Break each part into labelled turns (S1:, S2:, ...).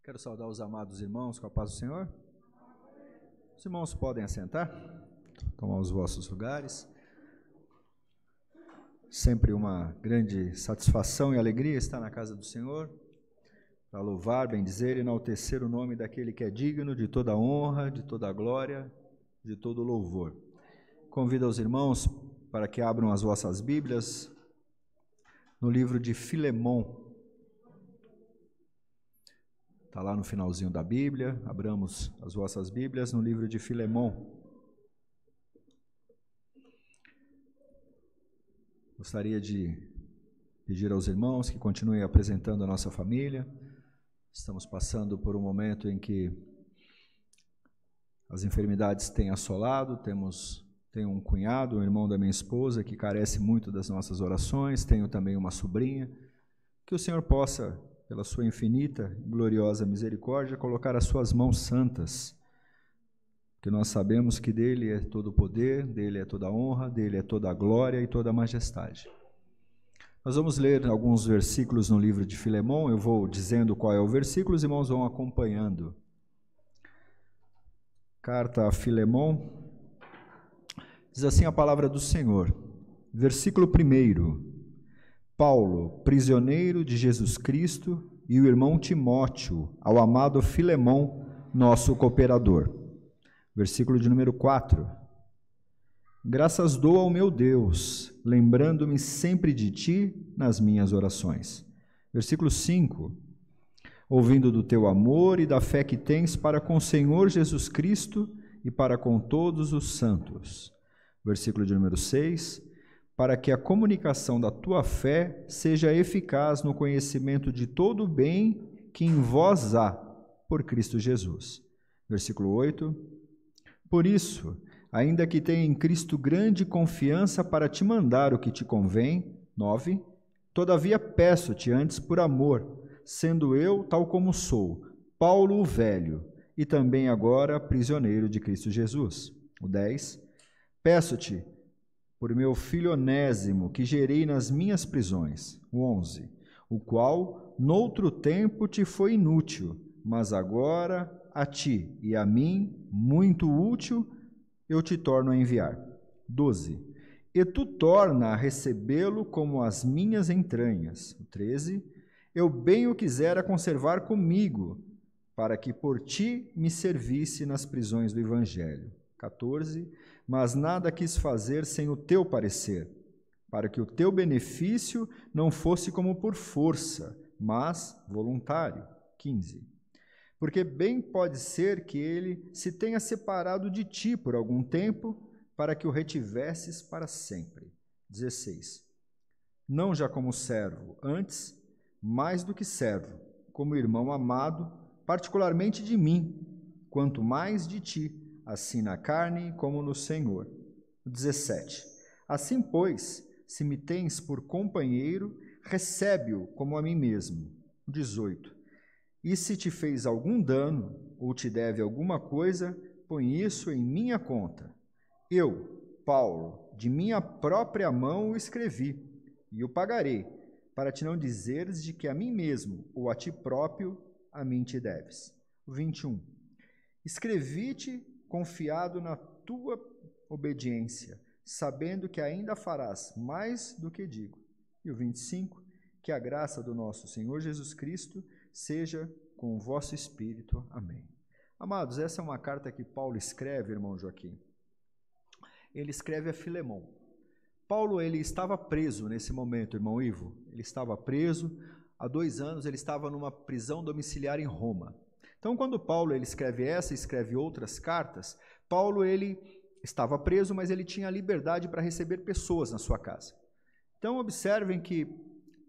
S1: Quero saudar os amados irmãos com a paz do Senhor. Os irmãos podem assentar, tomar os vossos lugares. Sempre uma grande satisfação e alegria estar na casa do Senhor, para louvar, bendizer e enaltecer o nome daquele que é digno de toda honra, de toda glória, de todo louvor. Convido os irmãos para que abram as vossas Bíblias no livro de Filemão. Está lá no finalzinho da Bíblia. Abramos as vossas Bíblias no livro de Filemão. Gostaria de pedir aos irmãos que continuem apresentando a nossa família. Estamos passando por um momento em que as enfermidades têm assolado. Tenho um cunhado, um irmão da minha esposa, que carece muito das nossas orações. Tenho também uma sobrinha. Que o Senhor possa, pela sua infinita e gloriosa misericórdia, colocar as suas mãos santas, porque nós sabemos que dele é todo o poder, dele é toda a honra, dele é toda a glória e toda a majestade. Nós vamos ler alguns versículos no livro de Filemão. Eu vou dizendo qual é o versículo, os irmãos vão acompanhando. Carta a Filemão, diz assim a palavra do Senhor, versículo 1. Paulo, prisioneiro de Jesus Cristo, e o irmão Timóteo, ao amado Filemão, nosso cooperador. Versículo de número 4. Graças dou ao meu Deus, lembrando-me sempre de ti nas minhas orações. Versículo 5. Ouvindo do teu amor e da fé que tens para com o Senhor Jesus Cristo e para com todos os santos. Versículo de número 6. Para que a comunicação da tua fé seja eficaz no conhecimento de todo o bem que em vós há, por Cristo Jesus. Versículo 8. Por isso, ainda que tenha em Cristo grande confiança para te mandar o que te convém. 9. Todavia peço-te antes por amor, sendo eu tal como sou, Paulo o velho, e também agora prisioneiro de Cristo Jesus. O 10. Peço-te por meu filho Onésimo, que gerei nas minhas prisões. O 11. O qual, noutro tempo, te foi inútil, mas agora a ti e a mim, muito útil, eu te torno a enviar. 12. E tu torna a recebê-lo como as minhas entranhas. 13. Eu bem o quisera conservar comigo, para que por ti me servisse nas prisões do Evangelho. 14. Mas nada quis fazer sem o teu parecer, para que o teu benefício não fosse como por força, mas voluntário. 15. Porque bem pode ser que ele se tenha separado de ti por algum tempo, para que o retivesses para sempre. 16. Não já como servo, antes, mais do que servo, como irmão amado, particularmente de mim, quanto mais de ti, assim na carne como no Senhor. 17. Assim, pois, se me tens por companheiro, recebe-o como a mim mesmo. 18. E se te fez algum dano, ou te deve alguma coisa, põe isso em minha conta. Eu, Paulo, de minha própria mão o escrevi, e o pagarei, para te não dizeres de que a mim mesmo, ou a ti próprio, a mim te deves. 21. Escrevi-te confiado na tua obediência, sabendo que ainda farás mais do que digo. E o 25, que a graça do nosso Senhor Jesus Cristo seja com o vosso espírito. Amém. Amados, essa é uma carta que Paulo escreve, irmão Joaquim. Ele escreve a Filemão. Paulo, ele estava preso nesse momento, irmão Ivo. Ele estava preso. Há 2 anos, ele estava numa prisão domiciliar em Roma. Então, quando Paulo ele escreve essa e escreve outras cartas, Paulo ele estava preso, mas ele tinha liberdade para receber pessoas na sua casa. Então, observem que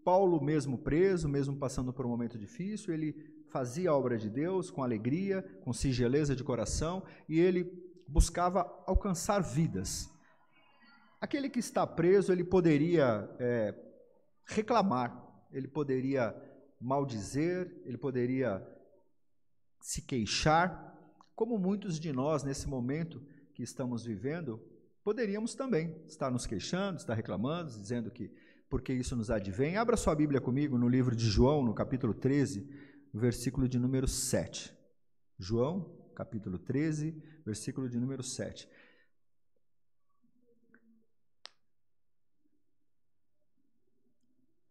S1: Paulo, mesmo preso, mesmo passando por um momento difícil, ele fazia a obra de Deus com alegria, com singeleza de coração, e ele buscava alcançar vidas. Aquele que está preso, ele poderia reclamar, ele poderia maldizer, ele poderia se queixar, como muitos de nós nesse momento que estamos vivendo, poderíamos também estar nos queixando, estar reclamando, dizendo que porque isso nos advém. Abra sua Bíblia comigo no livro de João, no capítulo 13, o versículo de número 7. João, capítulo 13, versículo de número 7.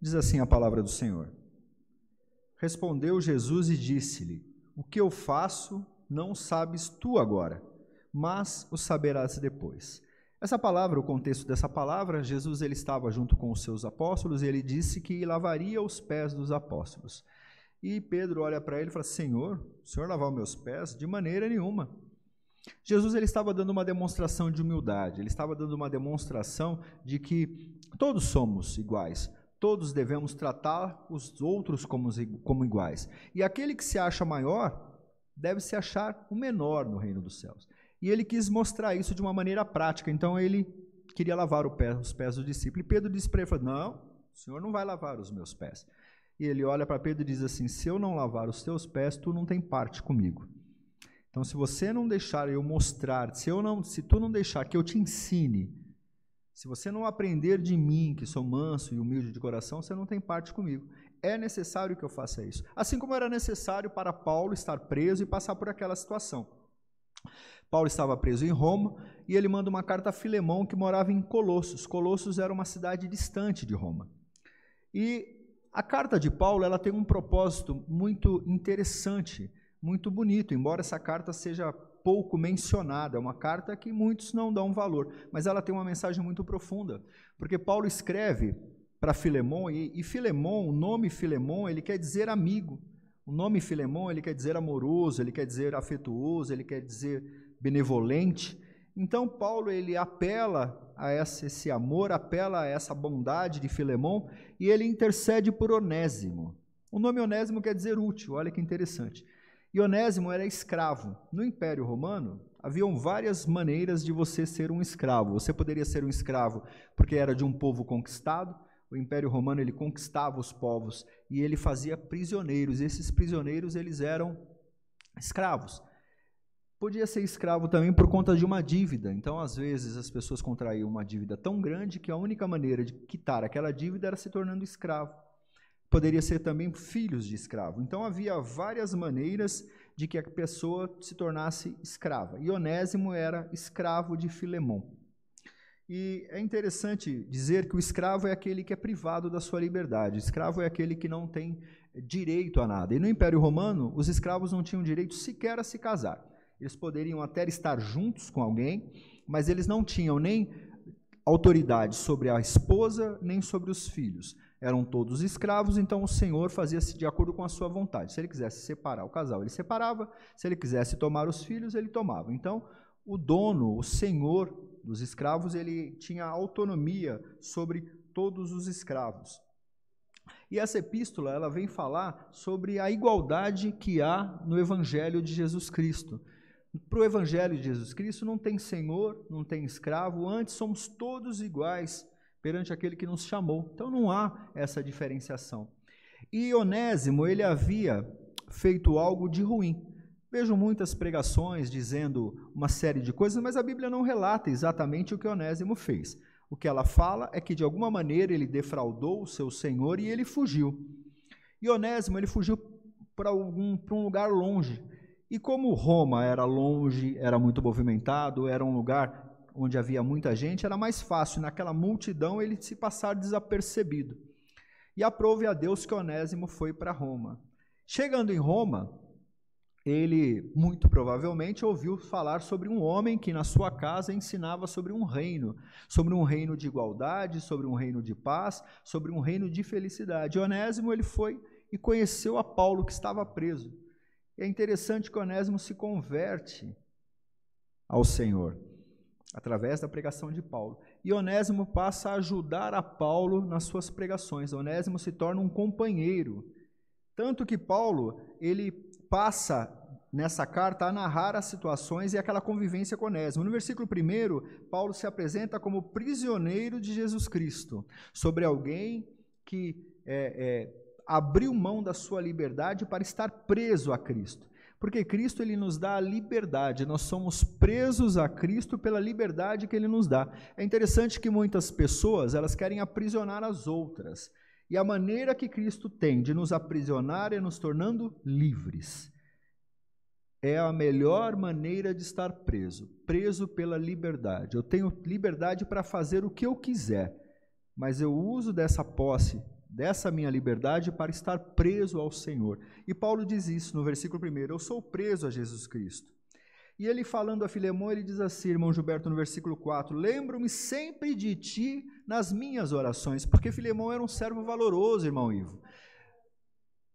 S1: Diz assim a palavra do Senhor. Respondeu Jesus e disse-lhe: o que eu faço não sabes tu agora, mas o saberás depois. Essa palavra, o contexto dessa palavra, Jesus ele estava junto com os seus apóstolos e ele disse que lavaria os pés dos apóstolos. E Pedro olha para ele e fala: Senhor, o Senhor lavar os meus pés? De maneira nenhuma. Jesus ele estava dando uma demonstração de humildade, ele estava dando uma demonstração de que todos somos iguais, todos devemos tratar os outros como iguais. E aquele que se acha maior deve se achar o menor no reino dos céus. E ele quis mostrar isso de uma maneira prática, então ele queria lavar os pés do discípulo. E Pedro disse para ele: não, o Senhor não vai lavar os meus pés. E ele olha para Pedro e diz assim: se eu não lavar os teus pés, tu não tem parte comigo. Então, se você não deixar eu mostrar, se tu não deixar que eu te ensine, se você não aprender de mim, que sou manso e humilde de coração, você não tem parte comigo. É necessário que eu faça isso. Assim como era necessário para Paulo estar preso e passar por aquela situação. Paulo estava preso em Roma e ele manda uma carta a Filemão, que morava em Colossos. Colossos era uma cidade distante de Roma. E a carta de Paulo ela tem um propósito muito interessante, muito bonito, embora essa carta seja pouco mencionada, é uma carta que muitos não dão valor, mas ela tem uma mensagem muito profunda, porque Paulo escreve para Filemão, e Filemão, o nome Filemão, ele quer dizer amigo, o nome Filemão, ele quer dizer amoroso, ele quer dizer afetuoso, ele quer dizer benevolente. Então Paulo, ele apela a esse amor, apela a essa bondade de Filemão, e ele intercede por Onésimo. O nome Onésimo quer dizer útil, olha que interessante. E Onésimo era escravo. No Império Romano, haviam várias maneiras de você ser um escravo. Você poderia ser um escravo porque era de um povo conquistado. O Império Romano ele conquistava os povos e ele fazia prisioneiros. E esses prisioneiros eles eram escravos. Podia ser escravo também por conta de uma dívida. Então, às vezes, as pessoas contraíam uma dívida tão grande que a única maneira de quitar aquela dívida era se tornando escravo. Poderia ser também filhos de escravo. Então, havia várias maneiras de que a pessoa se tornasse escrava. E Onésimo era escravo de Filemão. E é interessante dizer que o escravo é aquele que é privado da sua liberdade. O escravo é aquele que não tem direito a nada. E no Império Romano, os escravos não tinham direito sequer a se casar. Eles poderiam até estar juntos com alguém, mas eles não tinham nem autoridade sobre a esposa, nem sobre os filhos. Eram todos escravos, então o Senhor fazia-se de acordo com a sua vontade. Se ele quisesse separar o casal, ele separava. Se ele quisesse tomar os filhos, ele tomava. Então, o dono, o senhor dos escravos, ele tinha autonomia sobre todos os escravos. E essa epístola, ela vem falar sobre a igualdade que há no Evangelho de Jesus Cristo. Para o Evangelho de Jesus Cristo não tem senhor, não tem escravo, antes somos todos iguais perante aquele que nos chamou. Então não há essa diferenciação. E Onésimo, ele havia feito algo de ruim. Vejo muitas pregações dizendo uma série de coisas, mas a Bíblia não relata exatamente o que Onésimo fez. O que ela fala é que de alguma maneira ele defraudou o seu senhor e ele fugiu. E Onésimo, ele fugiu para um lugar longe. E como Roma era longe, era muito movimentado, era um lugar onde havia muita gente, era mais fácil naquela multidão ele se passar desapercebido. E aprove a Deus que Onésimo foi para Roma. Chegando em Roma, ele muito provavelmente ouviu falar sobre um homem que na sua casa ensinava sobre um reino de igualdade, sobre um reino de paz, sobre um reino de felicidade. E Onésimo ele foi e conheceu a Paulo que estava preso. É interessante que Onésimo se converte ao Senhor, através da pregação de Paulo. E Onésimo passa a ajudar a Paulo nas suas pregações. Onésimo se torna um companheiro. Tanto que Paulo, ele passa nessa carta a narrar as situações e aquela convivência com Onésimo. No versículo 1, Paulo se apresenta como prisioneiro de Jesus Cristo, sobre alguém que abriu mão da sua liberdade para estar preso a Cristo. Porque Cristo ele nos dá a liberdade, nós somos presos a Cristo pela liberdade que ele nos dá. É interessante que muitas pessoas elas querem aprisionar as outras. E a maneira que Cristo tem de nos aprisionar é nos tornando livres. É a melhor maneira de estar preso, preso pela liberdade. Eu tenho liberdade para fazer o que eu quiser, mas eu uso dessa posse, dessa minha liberdade, para estar preso ao Senhor. E Paulo diz isso no versículo 1, eu sou preso a Jesus Cristo. E ele falando a Filemão, ele diz assim, irmão Gilberto, no versículo 4, lembro-me sempre de ti nas minhas orações, porque Filemão era um servo valoroso, irmão Ivo.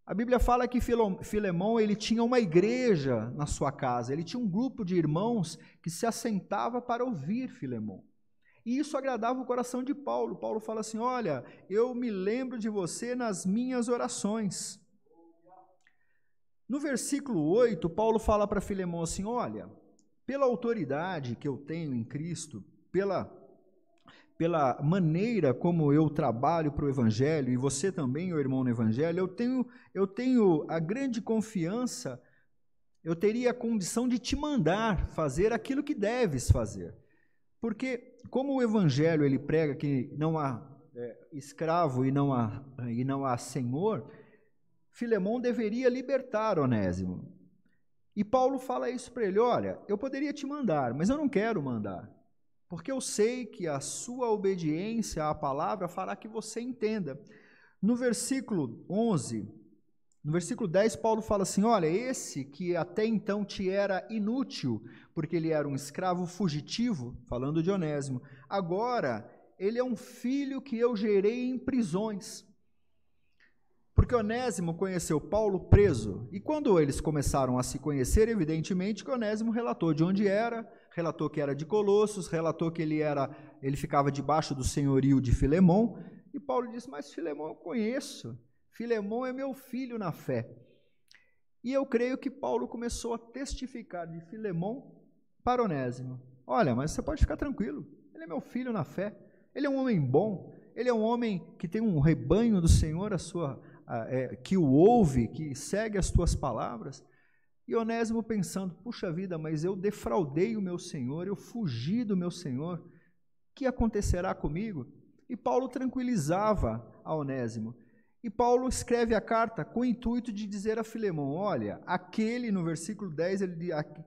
S1: A Bíblia fala que Filemão, ele tinha uma igreja na sua casa, ele tinha um grupo de irmãos que se assentava para ouvir Filemão. E isso agradava o coração de Paulo. Paulo fala assim, olha, eu me lembro de você nas minhas orações. No versículo 8, Paulo fala para Filemão assim, olha, pela autoridade que eu tenho em Cristo, pela maneira como eu trabalho para o Evangelho, e você também, meu irmão, no Evangelho, eu tenho a grande confiança, eu teria a condição de te mandar fazer aquilo que deves fazer. Porque, como o Evangelho ele prega que não há escravo e não há senhor, Filemão deveria libertar Onésimo. E Paulo fala isso para ele, olha, eu poderia te mandar, mas eu não quero mandar. Porque eu sei que a sua obediência à palavra fará que você entenda. No versículo 11, no versículo 10, Paulo fala assim, olha, esse que até então te era inútil, porque ele era um escravo fugitivo, falando de Onésimo, agora ele é um filho que eu gerei em prisões. Porque Onésimo conheceu Paulo preso, e quando eles começaram a se conhecer, evidentemente que Onésimo relatou de onde era, relatou que era de Colossos, relatou que ele ficava debaixo do senhorio de Filemão, e Paulo disse, mas Filemão eu conheço, Filemão é meu filho na fé. E eu creio que Paulo começou a testificar de Filemão para Onésimo, olha, mas você pode ficar tranquilo, ele é meu filho na fé, ele é um homem bom, ele é um homem que tem um rebanho do Senhor, que o ouve, que segue as tuas palavras. E Onésimo pensando, puxa vida, mas eu defraudei o meu Senhor, eu fugi do meu Senhor, o que acontecerá comigo? E Paulo tranquilizava a Onésimo. E Paulo escreve a carta com o intuito de dizer a Filemão, olha, aquele, no versículo 10,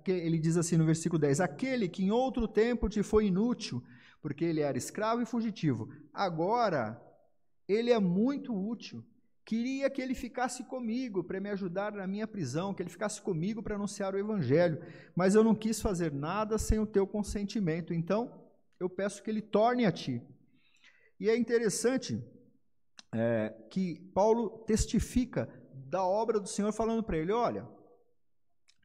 S1: ele diz assim no versículo 10, aquele que em outro tempo te foi inútil, porque ele era escravo e fugitivo, agora ele é muito útil. Queria que ele ficasse comigo para me ajudar na minha prisão, que ele ficasse comigo para anunciar o Evangelho, mas eu não quis fazer nada sem o teu consentimento, então eu peço que ele torne a ti. E é interessante que Paulo testifica da obra do Senhor, falando para ele, olha,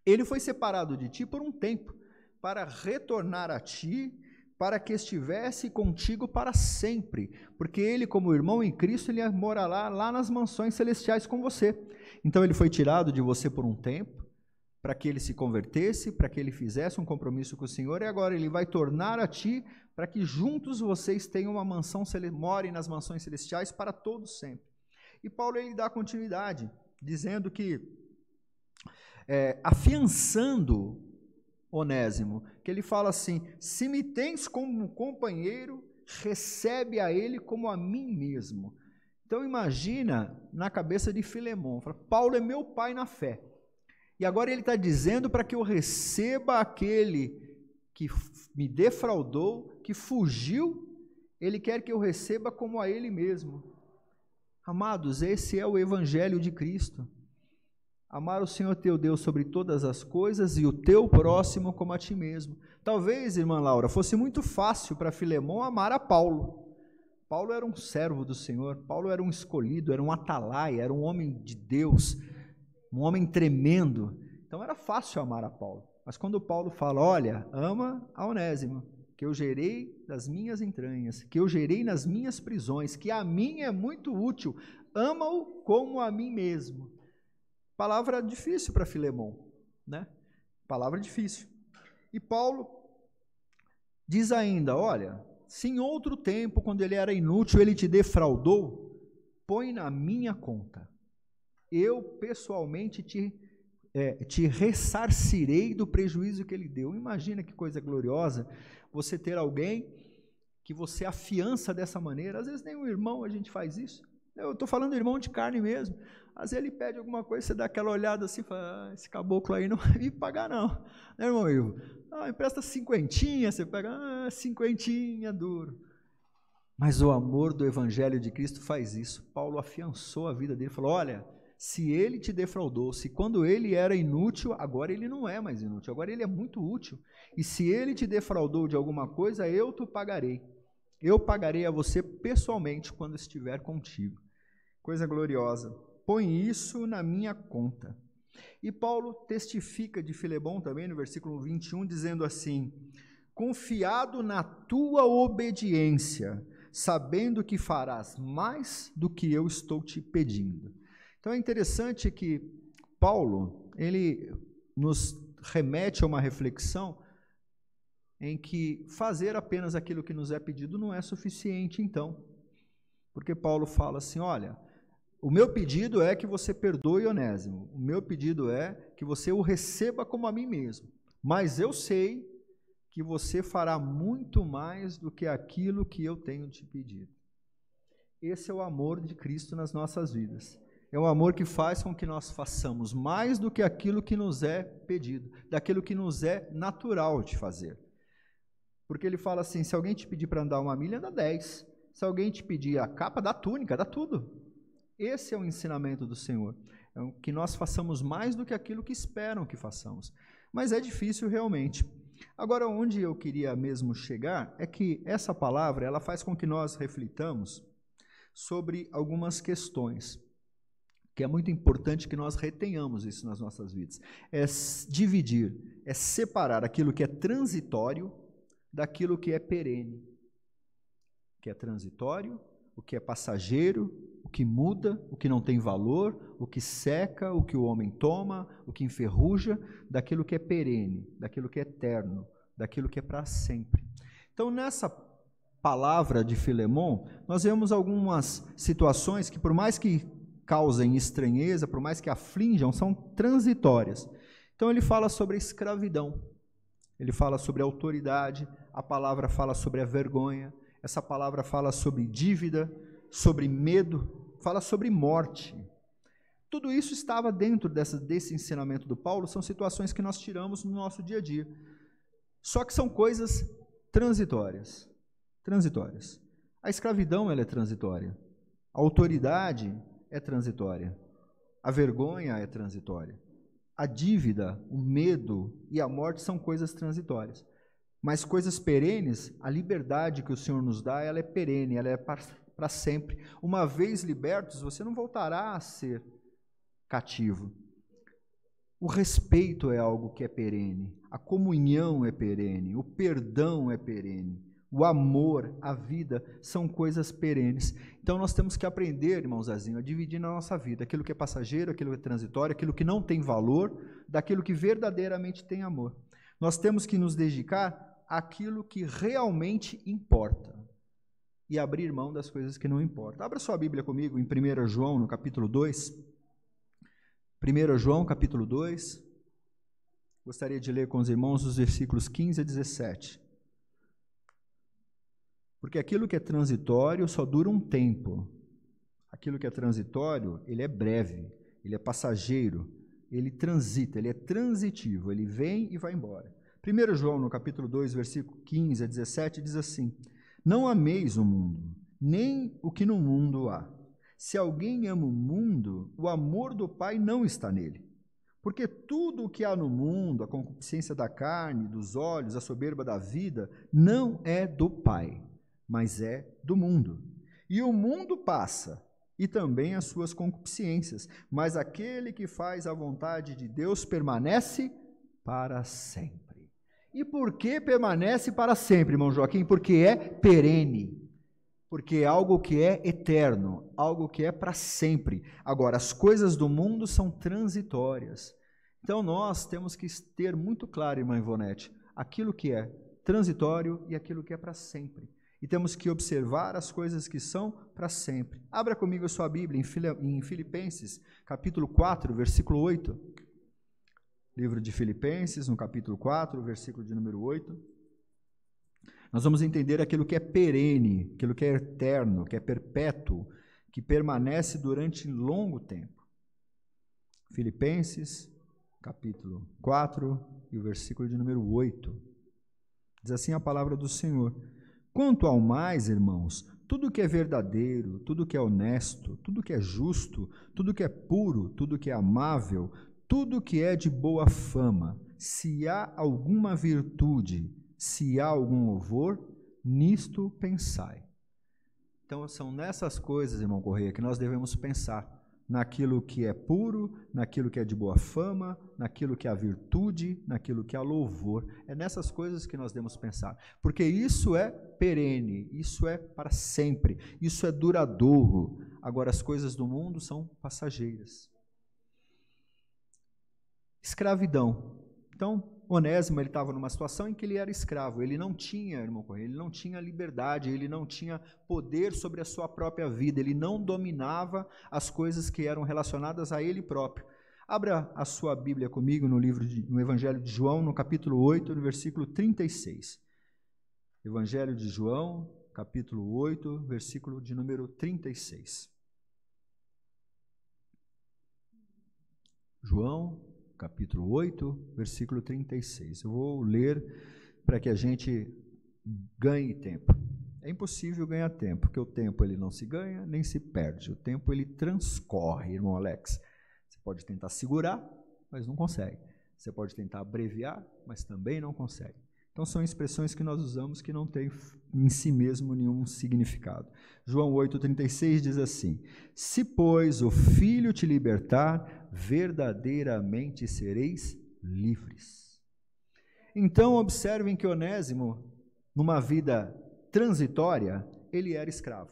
S1: ele foi separado de ti por um tempo, para retornar a ti, para que estivesse contigo para sempre, porque ele, como irmão em Cristo, ele morará lá nas mansões celestiais com você. Então ele foi tirado de você por um tempo, para que ele se convertesse, para que ele fizesse um compromisso com o Senhor, e agora ele vai tornar a ti, para que juntos vocês tenham uma mansão, morem nas mansões celestiais para todos sempre. E Paulo ele dá continuidade, dizendo que, afiançando Onésimo, que ele fala assim, se me tens como companheiro, recebe a ele como a mim mesmo. Então imagina na cabeça de Filemão, fala, Paulo é meu pai na fé, e agora ele está dizendo para que eu receba aquele que me defraudou, que fugiu, ele quer que eu receba como a ele mesmo. Amados, esse é o Evangelho de Cristo. Amar o Senhor teu Deus sobre todas as coisas e o teu próximo como a ti mesmo. Talvez, irmã Laura, fosse muito fácil para Filemão amar a Paulo. Paulo era um servo do Senhor, Paulo era um escolhido, era um atalaia, era um homem de Deus, um homem tremendo. Então era fácil amar a Paulo. Mas quando Paulo fala, olha, ama a Onésimo, que eu gerei das minhas entranhas, que eu gerei nas minhas prisões, que a mim é muito útil, ama-o como a mim mesmo. Palavra difícil para Filemão, né? Palavra difícil. E Paulo diz ainda, olha, se em outro tempo, quando ele era inútil, ele te defraudou, põe na minha conta. Eu pessoalmente te ressarcirei do prejuízo que ele deu. Imagina que coisa gloriosa você ter alguém que você afiança dessa maneira. Às vezes nem um irmão a gente faz isso. Eu estou falando irmão de carne mesmo. Às vezes ele pede alguma coisa, você dá aquela olhada assim, fala, esse caboclo aí não vai me pagar não. Né, irmão Ivo? Empresta cinquentinha, você pega, cinquentinha, duro. Mas o amor do Evangelho de Cristo faz isso. Paulo afiançou a vida dele, falou, olha, se ele te defraudou, se quando ele era inútil, agora ele não é mais inútil, agora ele é muito útil. E se ele te defraudou de alguma coisa, eu te pagarei. Eu pagarei a você pessoalmente quando estiver contigo. Coisa gloriosa. Põe isso na minha conta. E Paulo testifica de Filemão também, no versículo 21, dizendo assim, confiado na tua obediência, sabendo que farás mais do que eu estou te pedindo. Então é interessante que Paulo, ele nos remete a uma reflexão em que fazer apenas aquilo que nos é pedido não é suficiente, então. Porque Paulo fala assim, olha, o meu pedido é que você perdoe Onésimo, o meu pedido é que você o receba como a mim mesmo, mas eu sei que você fará muito mais do que aquilo que eu tenho te pedido. Esse é o amor de Cristo nas nossas vidas. É um amor que faz com que nós façamos mais do que aquilo que nos é pedido, daquilo que nos é natural de fazer. Porque ele fala assim, se alguém te pedir para andar 1 milha, anda 10. Se alguém te pedir a capa, dá túnica, dá tudo. Esse é o ensinamento do Senhor. É que nós façamos mais do que aquilo que esperam que façamos. Mas é difícil realmente. Agora, onde eu queria mesmo chegar é que essa palavra, ela faz com que nós reflitamos sobre algumas questões, que é muito importante que nós retenhamos isso nas nossas vidas. É dividir, é separar aquilo que é transitório daquilo que é perene. O que é transitório, o que é passageiro, o que muda, o que não tem valor, o que seca, o que o homem toma, o que enferruja, daquilo que é perene, daquilo que é eterno, daquilo que é para sempre. Então, nessa palavra de Filemão, nós vemos algumas situações que, por mais que causem estranheza, por mais que aflinjam, são transitórias. Então, ele fala sobre a escravidão, ele fala sobre a autoridade, a palavra fala sobre a vergonha, essa palavra fala sobre dívida, sobre medo, fala sobre morte. Tudo isso estava dentro desse ensinamento do Paulo, são situações que nós tiramos no nosso dia a dia. Só que são coisas transitórias. Transitórias. A escravidão, ela é transitória. A autoridade é transitória. A vergonha é transitória. A dívida, o medo e a morte são coisas transitórias. Mas coisas perenes, a liberdade que o Senhor nos dá, ela é perene, ela é para sempre. Uma vez libertos, você não voltará a ser cativo. O respeito é algo que é perene, a comunhão é perene, o perdão é perene, o amor, a vida são coisas perenes. Então nós temos que aprender, irmão Zezinho, a dividir na nossa vida aquilo que é passageiro, aquilo que é transitório, aquilo que não tem valor, daquilo que verdadeiramente tem amor. Nós temos que nos dedicar àquilo que realmente importa e abrir mão das coisas que não importam. Abra sua Bíblia comigo em 1 João, no capítulo 2. 1 João, capítulo 2. Gostaria de ler com os irmãos os versículos 15 a 17. Porque aquilo que é transitório só dura um tempo. Aquilo que é transitório, ele é breve, ele é passageiro, ele transita, ele é transitivo, ele vem e vai embora. 1 João, no capítulo 2, versículo 15 a 17, diz assim, não ameis o mundo, nem o que no mundo há. Se alguém ama o mundo, o amor do Pai não está nele. Porque tudo o que há no mundo, a concupiscência da carne, dos olhos, a soberba da vida, não é do Pai, mas é do mundo. E o mundo passa, e também as suas concupiscências, mas aquele que faz a vontade de Deus permanece para sempre. E por que permanece para sempre, irmão Joaquim? Porque é perene, porque é algo que é eterno, algo que é para sempre. Agora, as coisas do mundo são transitórias. Então, nós temos que ter muito claro, irmã Ivonete, aquilo que é transitório e aquilo que é para sempre. E temos que observar as coisas que são para sempre. Abra comigo a sua Bíblia em Filipenses, capítulo 4, versículo 8. Livro de Filipenses, no capítulo 4, versículo de número 8. Nós vamos entender aquilo que é perene, aquilo que é eterno, que é perpétuo, que permanece durante longo tempo. Filipenses, capítulo 4, e o versículo de número 8. Diz assim a palavra do Senhor: quanto ao mais, irmãos, tudo que é verdadeiro, tudo que é honesto, tudo que é justo, tudo que é puro, tudo que é amável, tudo que é de boa fama, se há alguma virtude, se há algum louvor, nisto pensai. Então, são nessas coisas, irmão Correia, que nós devemos pensar, naquilo que é puro, naquilo que é de boa fama, naquilo que é a virtude, naquilo que é louvor. É nessas coisas que nós devemos pensar, porque isso é perene, isso é para sempre, isso é duradouro. Agora, as coisas do mundo são passageiras. Escravidão. Então, Onésimo, ele estava numa situação em que ele era escravo, ele não tinha, irmão Correia, ele não tinha liberdade, ele não tinha poder sobre a sua própria vida, ele não dominava as coisas que eram relacionadas a ele próprio. Abra a sua Bíblia comigo no Evangelho de João, no capítulo 8, no versículo 36. Evangelho de João, capítulo 8, versículo de número 36. João, capítulo 8, versículo 36. Eu vou ler para que a gente ganhe tempo. É impossível ganhar tempo, porque o tempo ele não se ganha nem se perde. O tempo ele transcorre, irmão Alex. Você pode tentar segurar, mas não consegue. Você pode tentar abreviar, mas também não consegue. Então são expressões que nós usamos que não têm em si mesmo nenhum significado. João 8,36 diz assim: se, pois, o Filho te libertar, verdadeiramente sereis livres. Então observem que Onésimo, numa vida transitória, ele era escravo.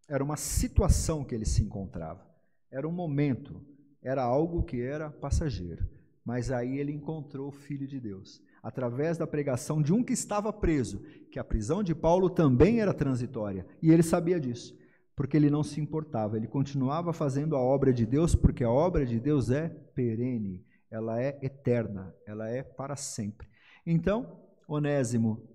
S1: Era uma situação que ele se encontrava. Era um momento, era algo que era passageiro. Mas aí ele encontrou o Filho de Deus, através da pregação de um que estava preso, que a prisão de Paulo também era transitória, e ele sabia disso, porque ele não se importava, ele continuava fazendo a obra de Deus, porque a obra de Deus é perene, ela é eterna, ela é para sempre. Então, Onésimo,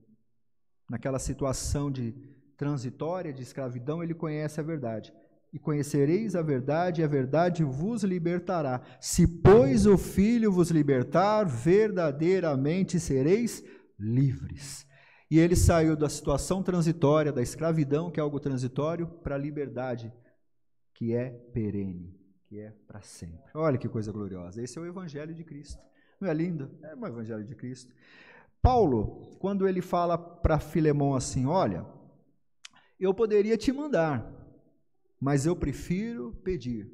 S1: naquela situação de transitória, de escravidão, ele conhece a verdade. E conhecereis a verdade, e a verdade vos libertará. Se, pois, o Filho vos libertar, verdadeiramente sereis livres. E ele saiu da situação transitória, da escravidão, que é algo transitório, para a liberdade, que é perene, que é para sempre. Olha que coisa gloriosa. Esse é o Evangelho de Cristo. Não é lindo? É o Evangelho de Cristo. Paulo, quando ele fala para Filemão assim, olha, eu poderia te mandar, mas eu prefiro pedir.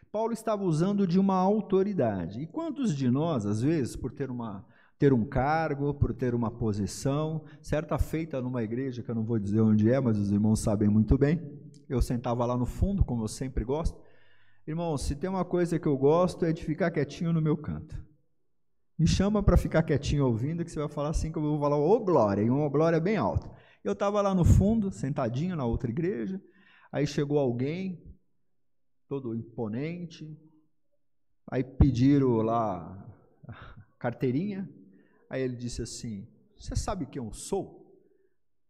S1: Paulo estava usando de uma autoridade. E quantos de nós, às vezes, por ter um cargo, por ter uma posição, certa feita numa igreja, que eu não vou dizer onde é, mas os irmãos sabem muito bem, eu sentava lá no fundo, como eu sempre gosto. Irmãos, se tem uma coisa que eu gosto é de ficar quietinho no meu canto. Me chama para ficar quietinho ouvindo, que você vai falar assim, que eu vou falar, ô glória, e uma glória bem alta. Eu estava lá no fundo, sentadinho na outra igreja. Aí chegou alguém, todo imponente, aí pediram lá a carteirinha, aí ele disse assim, você sabe quem eu sou?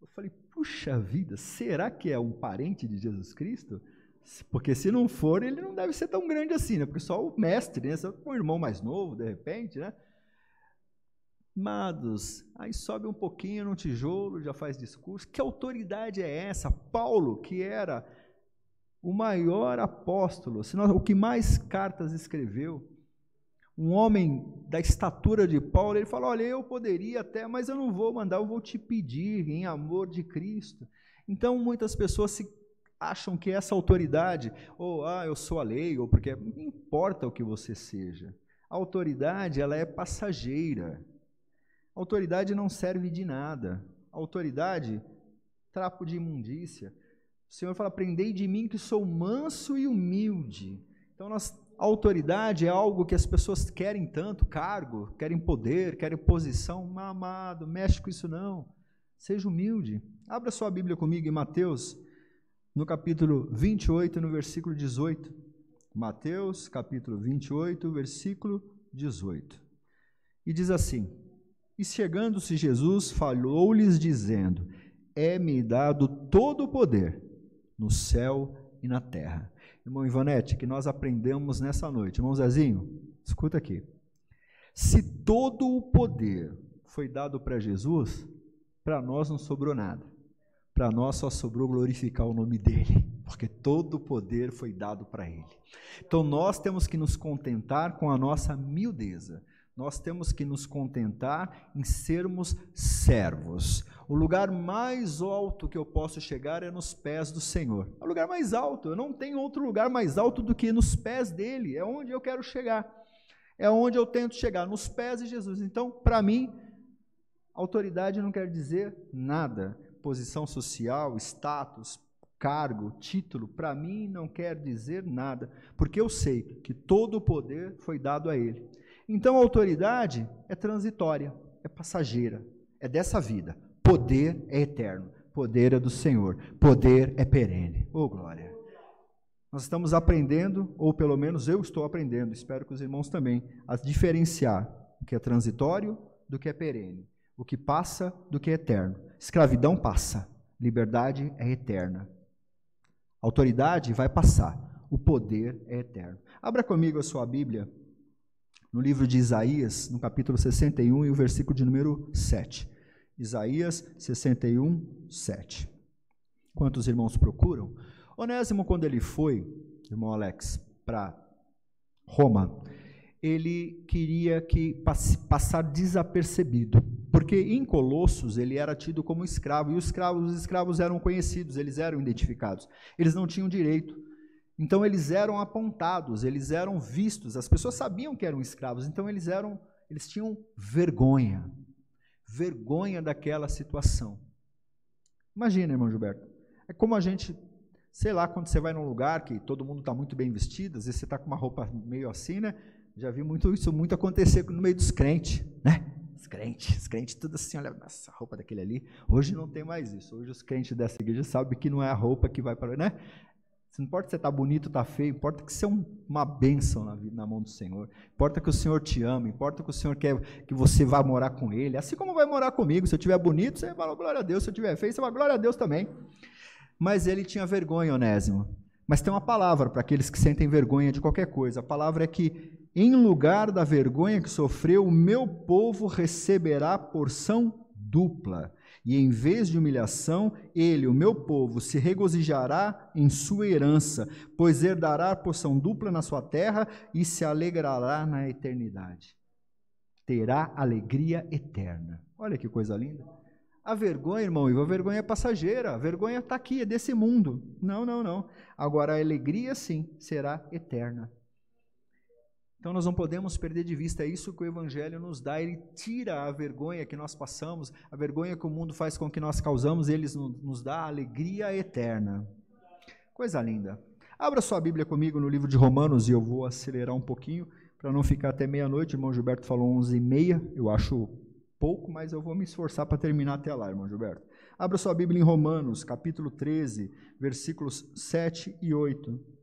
S1: Eu falei, puxa vida, será que é um parente de Jesus Cristo? Porque se não for, ele não deve ser tão grande assim, né? Porque só o mestre, né? Só um irmão mais novo, de repente, né? Amados, aí sobe um pouquinho no tijolo, já faz discurso. Que autoridade é essa? Paulo, que era o maior apóstolo, o que mais cartas escreveu, um homem da estatura de Paulo, ele falou, olha, eu poderia até, mas eu não vou mandar, eu vou te pedir em amor de Cristo. Então, muitas pessoas acham que essa autoridade, ou eu sou a lei, ou porque não importa o que você seja. A autoridade, ela é passageira. A autoridade não serve de nada. A autoridade, trapo de imundícia. O Senhor fala, aprendei de mim que sou manso e humilde. Então, a autoridade é algo que as pessoas querem tanto, cargo, querem poder, querem posição. Amado, mexe com isso não. Seja humilde. Abra sua Bíblia comigo em Mateus, no capítulo 28, no versículo 18. Mateus, capítulo 28, versículo 18. E diz assim, e chegando-se Jesus, falou-lhes dizendo, é-me dado todo o poder, no céu e e na terra. Irmão Ivanete, que nós aprendemos nessa noite. Irmão Zezinho, escuta aqui. Se todo o poder foi dado para Jesus, para nós não sobrou nada. Para nós só sobrou glorificar o nome dele, porque todo o poder foi dado para ele. Então nós temos que nos contentar com a nossa miudeza. Nós temos que nos contentar em sermos servos. O lugar mais alto que eu posso chegar é nos pés do Senhor. É o lugar mais alto. Eu não tenho outro lugar mais alto do que nos pés dele. É onde eu quero chegar. É onde eu tento chegar, nos pés de Jesus. Então, para mim, autoridade não quer dizer nada. Posição social, status, cargo, título, para mim não quer dizer nada. Porque eu sei que todo o poder foi dado a ele. Então a autoridade é transitória, é passageira, é dessa vida. Poder é eterno, poder é do Senhor, poder é perene. Oh, glória! Nós estamos aprendendo, ou pelo menos eu estou aprendendo, espero que os irmãos também, a diferenciar o que é transitório do que é perene, o que passa do que é eterno. Escravidão passa, liberdade é eterna. Autoridade vai passar, o poder é eterno. Abra comigo a sua Bíblia, no livro de Isaías, no capítulo 61 e o versículo de número 7. Isaías 61, 7. Quantos irmãos procuram? Onésimo, quando ele foi, irmão Alex, para Roma, ele queria que passar desapercebido, porque em Colossos ele era tido como escravo, e os escravos eram conhecidos, eles eram identificados, eles não tinham direito. Então eles eram apontados, eles eram vistos, as pessoas sabiam que eram escravos, então eles tinham vergonha daquela situação. Imagina, irmão Gilberto, é como a gente, sei lá, quando você vai num lugar que todo mundo está muito bem vestido, às vezes você está com uma roupa meio assim, né? Já vi isso muito acontecer no meio dos crentes, né? Os crentes, tudo assim, olha, essa roupa daquele ali. Hoje não tem mais isso, hoje os crentes dessa igreja sabem que não é a roupa que vai para, né? Não importa se você está bonito, está feio, importa que você é uma bênção na mão do Senhor, importa que o Senhor te ama, importa que o Senhor quer que você vá morar com Ele, assim como vai morar comigo. Se eu estiver bonito, você vai falar glória a Deus, se eu estiver feio, você vai glória a Deus também. Mas ele tinha vergonha, Onésimo. Mas tem uma palavra para aqueles que sentem vergonha de qualquer coisa, a palavra é que em lugar da vergonha que sofreu, o meu povo receberá porção dupla. E em vez de humilhação, ele, o meu povo, se regozijará em sua herança, pois herdará porção dupla na sua terra e se alegrará na eternidade. Terá alegria eterna. Olha que coisa linda. A vergonha, irmão Ivo, a vergonha é passageira, a vergonha está aqui, é desse mundo. Não. Agora a alegria, sim, será eterna. Então nós não podemos perder de vista, é isso que o Evangelho nos dá, ele tira a vergonha que nós passamos, a vergonha que o mundo faz com que nós causamos, ele nos dá a alegria eterna. Coisa linda. Abra sua Bíblia comigo no livro de Romanos, e eu vou acelerar um pouquinho, para não ficar até meia-noite. O irmão Gilberto falou 11h30, eu acho pouco, mas eu vou me esforçar para terminar até lá, irmão Gilberto. Abra sua Bíblia em Romanos, capítulo 13, versículos 7 e 8.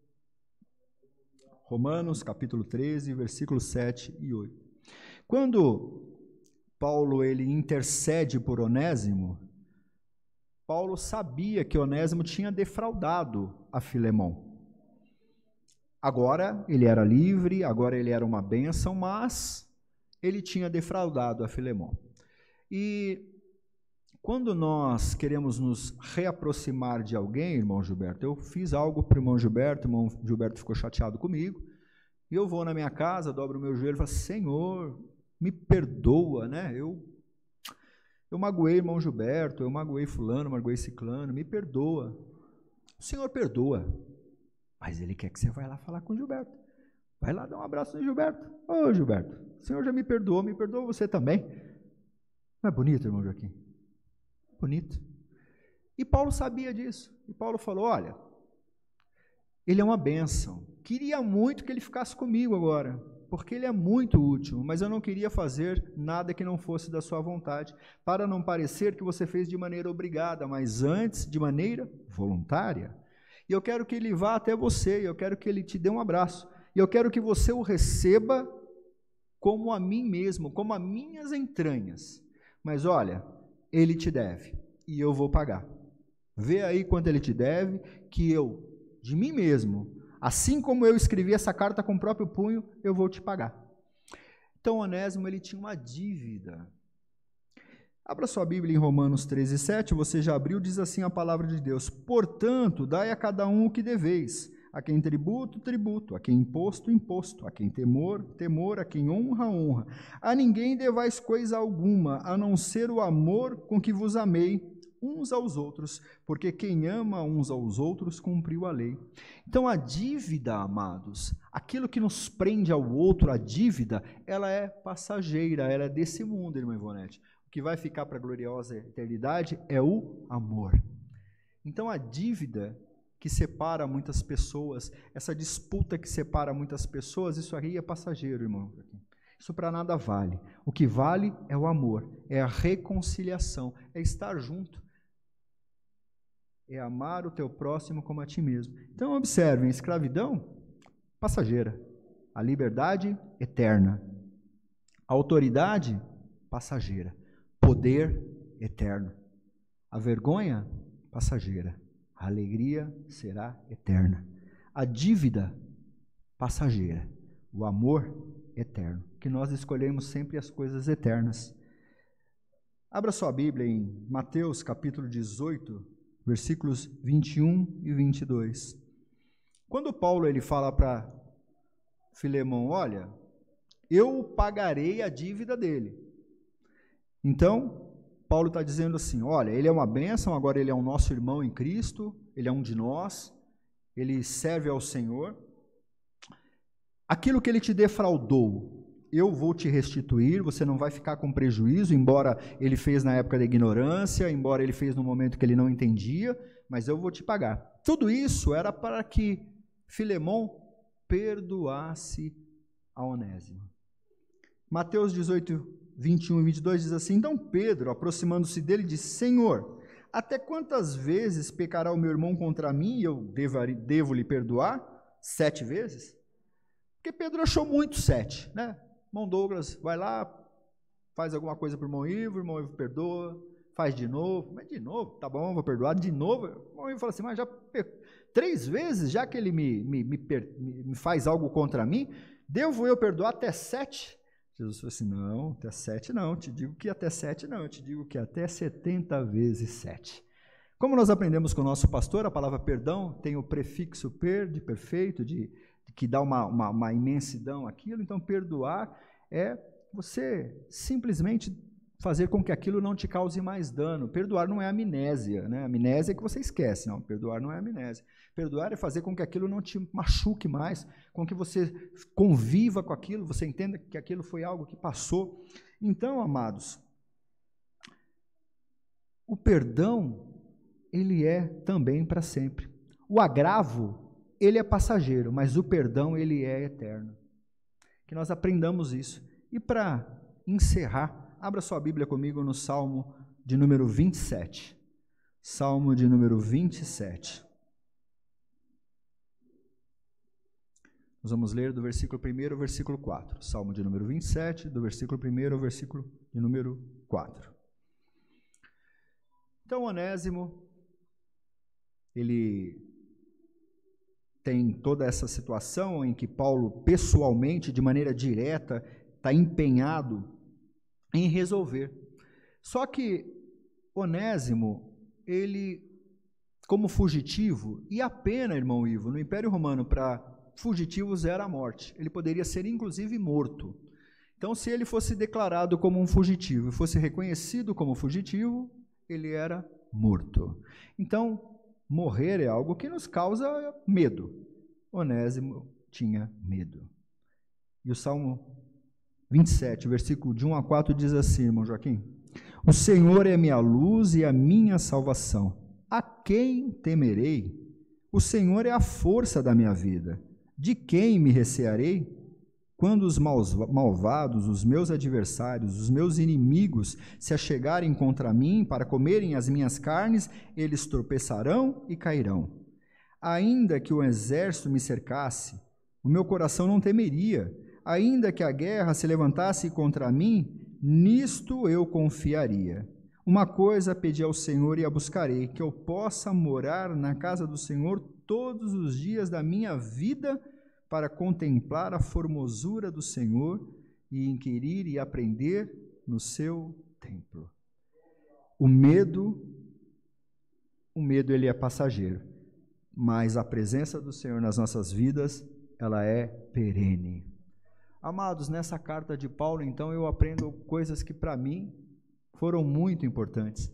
S1: Romanos, capítulo 13, versículos 7 e 8. Quando Paulo ele intercede por Onésimo, Paulo sabia que Onésimo tinha defraudado a Filemão. Agora ele era livre, agora ele era uma bênção, mas ele tinha defraudado a Filemão. E quando nós queremos nos reaproximar de alguém, irmão Gilberto, eu fiz algo para o irmão Gilberto ficou chateado comigo, e eu vou na minha casa, dobro o meu joelho e falo, Senhor, me perdoa, né? Eu magoei irmão Gilberto, eu magoei fulano, magoei ciclano, me perdoa. O Senhor perdoa, mas Ele quer que você vá lá falar com o Gilberto. Vai lá dar um abraço no Gilberto. Ô Gilberto, o Senhor já me perdoa você também. Não é bonito, irmão Joaquim? Bonito. E Paulo sabia disso. E Paulo falou, olha, ele é uma bênção. Queria muito que ele ficasse comigo agora, porque ele é muito útil, mas eu não queria fazer nada que não fosse da sua vontade, para não parecer que você fez de maneira obrigada, mas antes de maneira voluntária. E eu quero que ele vá até você, e eu quero que ele te dê um abraço, e eu quero que você o receba como a mim mesmo, como as minhas entranhas. Mas olha, ele te deve, e eu vou pagar. Vê aí quanto ele te deve, que eu de mim mesmo. Assim como eu escrevi essa carta com o próprio punho, eu vou te pagar. Então, Onésimo, ele tinha uma dívida. Abra sua Bíblia em Romanos 13:7, você já abriu, diz assim a palavra de Deus: portanto, dai a cada um o que deveis, a quem tributo, tributo, a quem imposto, imposto, a quem temor, temor, a quem honra, honra. A ninguém devais coisa alguma, a não ser o amor com que vos amei uns aos outros, porque quem ama uns aos outros cumpriu a lei. Então a dívida, amados, aquilo que nos prende ao outro, a dívida, ela é passageira, ela é desse mundo, irmã Ivonete. O que vai ficar para a gloriosa eternidade é o amor. Então a dívida que separa muitas pessoas, essa disputa que separa muitas pessoas, isso aí é passageiro, irmão. Isso para nada vale. O que vale é o amor, é a reconciliação, é estar junto. É amar o teu próximo como a ti mesmo. Então observem, escravidão, passageira. A liberdade, eterna. A autoridade, passageira. Poder, eterno. A vergonha, passageira. A alegria será eterna. A dívida, passageira. O amor, eterno. Que nós escolhemos sempre as coisas eternas. Abra sua Bíblia em Mateus capítulo 18, versículos 21 e 22. Quando Paulo ele fala para Filemão, olha, eu pagarei a dívida dele. Então, Paulo está dizendo assim, olha, ele é uma bênção, agora ele é um nosso irmão em Cristo, ele é um de nós, ele serve ao Senhor. Aquilo que ele te defraudou, eu vou te restituir, você não vai ficar com prejuízo, embora ele fez na época da ignorância, embora ele fez no momento que ele não entendia, mas eu vou te pagar. Tudo isso era para que Filemão perdoasse a Onésimo. Mateus 18, 21 e 22 diz assim, então Pedro, aproximando-se dele, disse, Senhor, até quantas vezes pecará o meu irmão contra mim e eu devo lhe perdoar? 7 vezes? Porque Pedro achou muito 7, né? Irmão Douglas, vai lá, faz alguma coisa para o irmão Ivo perdoa, faz de novo, mas de novo, tá bom, vou perdoar, de novo, o irmão Ivo fala assim, mas já 3 vezes, já que ele me faz algo contra mim, devo eu perdoar até 7? Jesus falou assim, não, até 7 não, te digo que até 7 não, eu te digo que até 70 vezes 7. Como nós aprendemos com o nosso pastor, a palavra perdão tem o prefixo per, de perfeito, que dá uma imensidão àquilo, então perdoar é você simplesmente fazer com que aquilo não te cause mais dano. Perdoar não é amnésia, né? Amnésia é que você esquece, não, perdoar não é amnésia. Perdoar é fazer com que aquilo não te machuque mais, com que você conviva com aquilo, você entenda que aquilo foi algo que passou. Então, amados, o perdão, ele é também para sempre. O agravo, ele é passageiro, mas o perdão, ele é eterno. Que nós aprendamos isso. E para encerrar, abra sua Bíblia comigo no Salmo de número 27. Salmo de número 27. Nós vamos ler do versículo 1 ao versículo 4. Salmo de número 27, do versículo 1 ao versículo de número 4. Então, Onésimo, ele tem toda essa situação em que Paulo, pessoalmente, de maneira direta, está empenhado em resolver. Só que Onésimo, ele, como fugitivo, e a pena, irmão Ivo, no Império Romano, para fugitivos era a morte. Ele poderia ser, inclusive, morto. Então, se ele fosse declarado como um fugitivo e fosse reconhecido como fugitivo, ele era morto. Então, morrer é algo que nos causa medo. Onésimo tinha medo. E o Salmo 27, versículo de 1 a 4 diz assim, irmão Joaquim, o Senhor é minha luz e a minha salvação. A quem temerei? O Senhor é a força da minha vida. De quem me recearei? Quando os malvados, os meus adversários, os meus inimigos se achegarem contra mim para comerem as minhas carnes, eles tropeçarão e cairão. Ainda que o exército me cercasse, o meu coração não temeria. Ainda que a guerra se levantasse contra mim, nisto eu confiaria. Uma coisa pedi ao Senhor e a buscarei, que eu possa morar na casa do Senhor todos os dias da minha vida para contemplar a formosura do Senhor e inquirir e aprender no seu templo. O medo ele é passageiro, mas a presença do Senhor nas nossas vidas, ela é perene. Amados, nessa carta de Paulo, então, eu aprendo coisas que para mim foram muito importantes.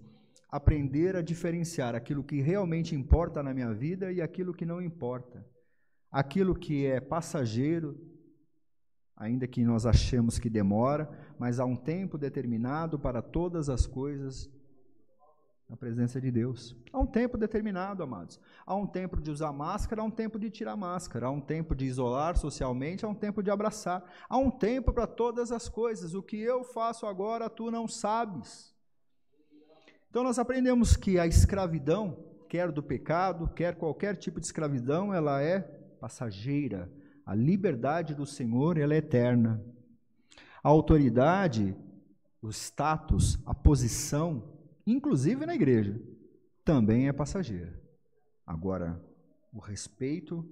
S1: Aprender a diferenciar aquilo que realmente importa na minha vida e aquilo que não importa. Aquilo que é passageiro, ainda que nós achemos que demora, mas há um tempo determinado para todas as coisas na presença de Deus. Há um tempo determinado, amados. Há um tempo de usar máscara, há um tempo de tirar máscara. Há um tempo de isolar socialmente, há um tempo de abraçar. Há um tempo para todas as coisas. O que eu faço agora, tu não sabes. Então nós aprendemos que a escravidão, quer do pecado, quer qualquer tipo de escravidão, ela é passageira. A liberdade do Senhor, ela é eterna. A autoridade, o status, a posição, inclusive na igreja, também é passageira. Agora, o respeito,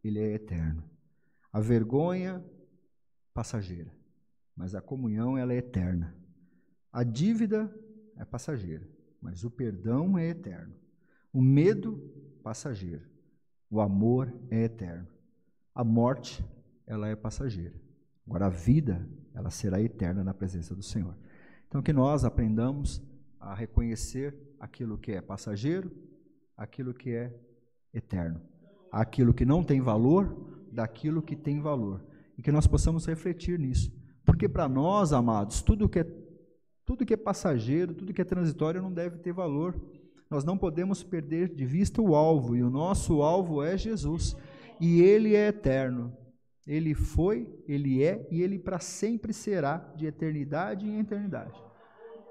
S1: ele é eterno. A vergonha, passageira. Mas a comunhão, ela é eterna. A dívida é passageira, mas o perdão é eterno. O medo, passageiro. O amor é eterno. A morte, ela é passageira. Agora, a vida, ela será eterna na presença do Senhor. Então, que nós aprendamos a reconhecer aquilo que é passageiro, aquilo que é eterno, aquilo que não tem valor, daquilo que tem valor, e que nós possamos refletir nisso, porque para nós, amados, tudo que é passageiro, tudo que é transitório não deve ter valor. Nós não podemos perder de vista o alvo, e o nosso alvo é Jesus, e Ele é eterno. Ele foi, Ele é, e Ele para sempre será, de eternidade em eternidade.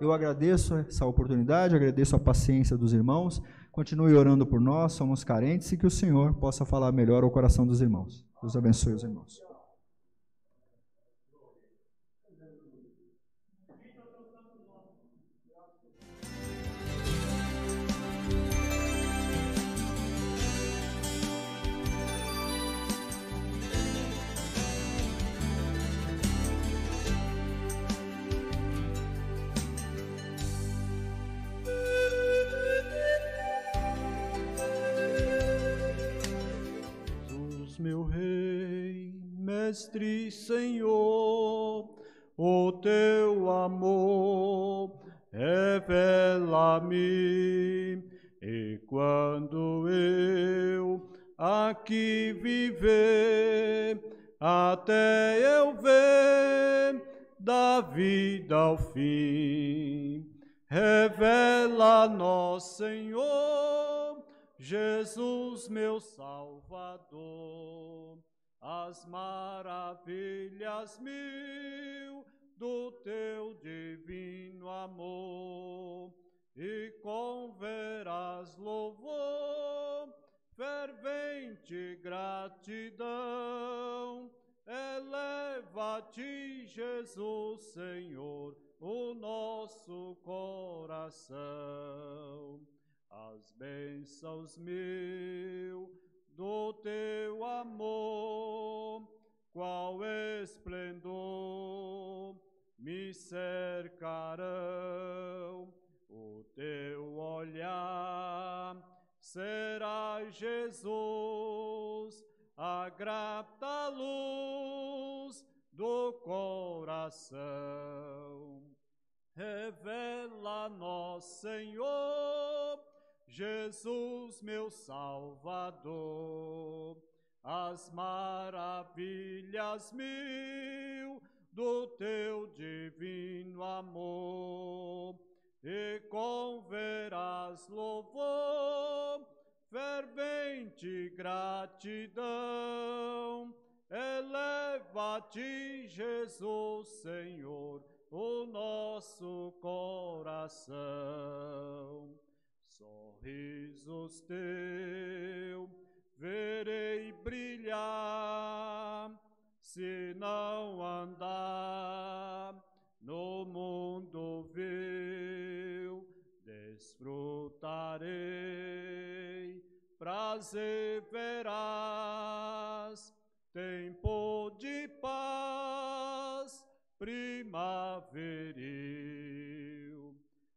S1: Eu agradeço essa oportunidade, agradeço a paciência dos irmãos, continue orando por nós, somos carentes, e que o Senhor possa falar melhor ao coração dos irmãos. Deus abençoe os irmãos.
S2: Meu Rei, Mestre, Senhor, o teu amor revela-me, e quando eu aqui viver, até eu ver da vida ao fim, revela-nos, Senhor, Jesus, meu Salvador, as maravilhas mil do teu divino amor, e com veraz louvor, fervente gratidão, eleva-te, Jesus, Senhor, o nosso coração. As bênçãos mil do teu amor, qual esplendor me cercarão. O teu olhar será, Jesus, a grata luz do coração. Revela-nos, Senhor, Jesus, meu Salvador, as maravilhas mil do teu divino amor, e com veraz louvor, fervente gratidão, eleva-te, Jesus, Senhor, o nosso coração. Sorrisos teu verei brilhar, se não andar no mundo vil, desfrutarei prazer mas e verás tempo de paz primaveril.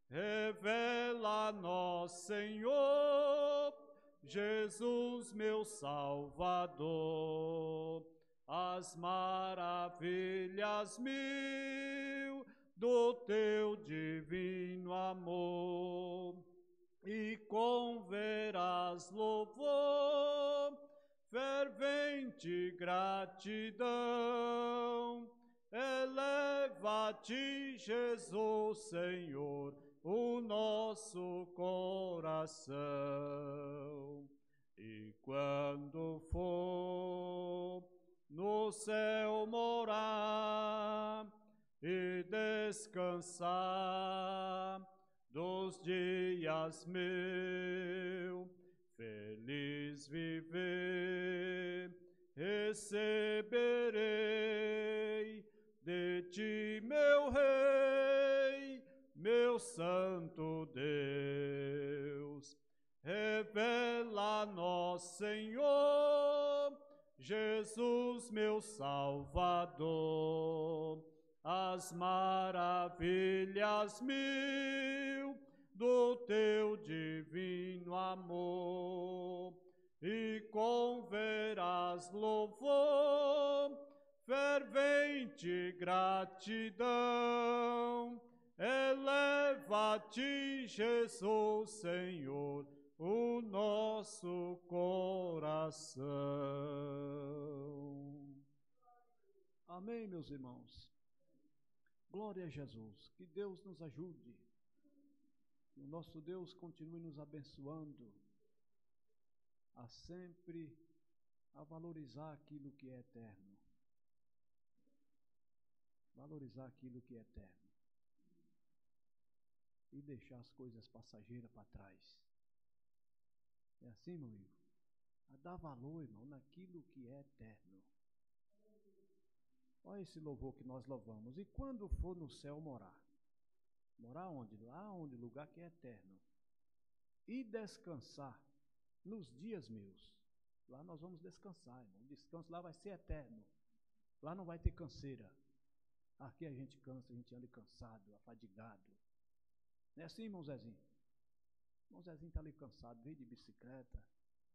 S2: Revela-nos, Senhor, Jesus, meu Salvador, as maravilhas mil do teu divino amor, e com veraz louvor, fervente gratidão, eleva-te, Jesus, Senhor, o nosso coração. E quando for no céu morar e descansar dos dias meu, feliz viver, receberei de ti, meu Rei, meu Santo Deus. Revela-nos, Senhor, Jesus, meu Salvador, as maravilhas mil do teu divino amor, e com veraz louvor, fervente gratidão, eleva-te, Jesus, Senhor, o nosso coração.
S3: Amém, meus irmãos. Glória a Jesus. Que Deus nos ajude. Que o nosso Deus continue nos abençoando a sempre valorizar aquilo que é eterno. Valorizar aquilo que é eterno. E deixar as coisas passageiras para trás. É assim, meu amigo? A dar valor, irmão, naquilo que é eterno. Olha esse louvor que nós louvamos. E quando for no céu morar? Morar onde? Lá onde? Lugar que é eterno. E descansar nos dias meus. Lá nós vamos descansar, irmão. O descanso lá vai ser eterno. Lá não vai ter canseira. Aqui a gente cansa, a gente anda cansado, afadigado. Não é assim, irmão Zezinho? Irmão Zezinho está ali cansado, veio de bicicleta,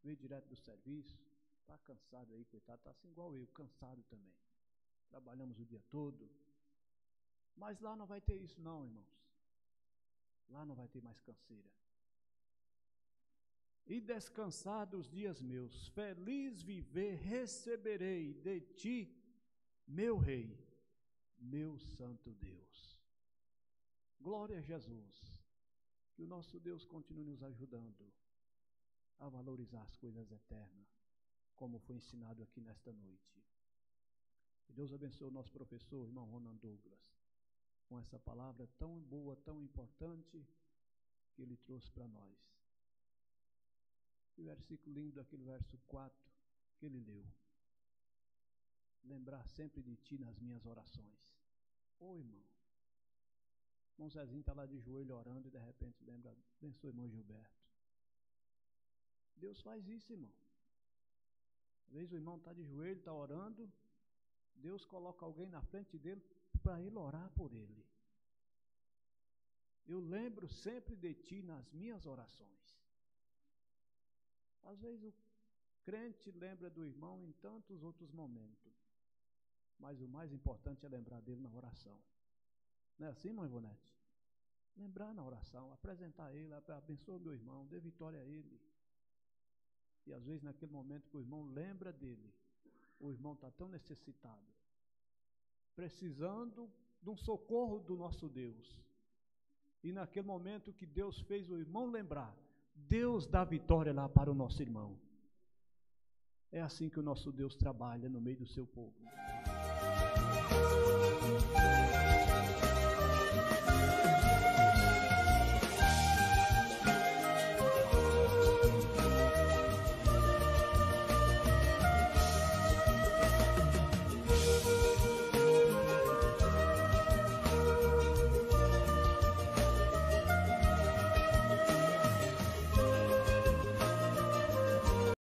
S3: veio direto do serviço, está cansado aí, coitado, está assim igual eu, cansado também. Trabalhamos o dia todo. Mas lá não vai ter isso não, irmãos. Lá não vai ter mais canseira. E descansar dos dias meus, feliz viver receberei de ti, meu Rei, meu Santo Deus. Glória a Jesus. Que o nosso Deus continue nos ajudando a valorizar as coisas eternas, como foi ensinado aqui nesta noite. Que Deus abençoe o nosso professor, irmão Ronan Douglas, com essa palavra tão boa, tão importante que ele trouxe para nós. Que versículo lindo, aquele verso 4 que ele leu. Lembrar sempre de ti nas minhas orações. Ô irmão, irmão Zezinho está lá de joelho orando e de repente lembra, abençoe irmão Gilberto. Deus faz isso, irmão. Às vezes o irmão está de joelho, está orando, Deus coloca alguém na frente dele para ele orar por ele. Eu lembro sempre de ti nas minhas orações. Às vezes o crente lembra do irmão em tantos outros momentos, mas o mais importante é lembrar dele na oração. Não é assim, irmão Ivonete? Lembrar na oração, apresentar ele, abençoa o meu irmão, dê vitória a ele. E às vezes naquele momento que o irmão lembra dele, o irmão está tão necessitado, precisando de um socorro do nosso Deus. E naquele momento que Deus fez o irmão lembrar, Deus dá vitória lá para o nosso irmão. É assim que o nosso Deus trabalha no meio do seu povo.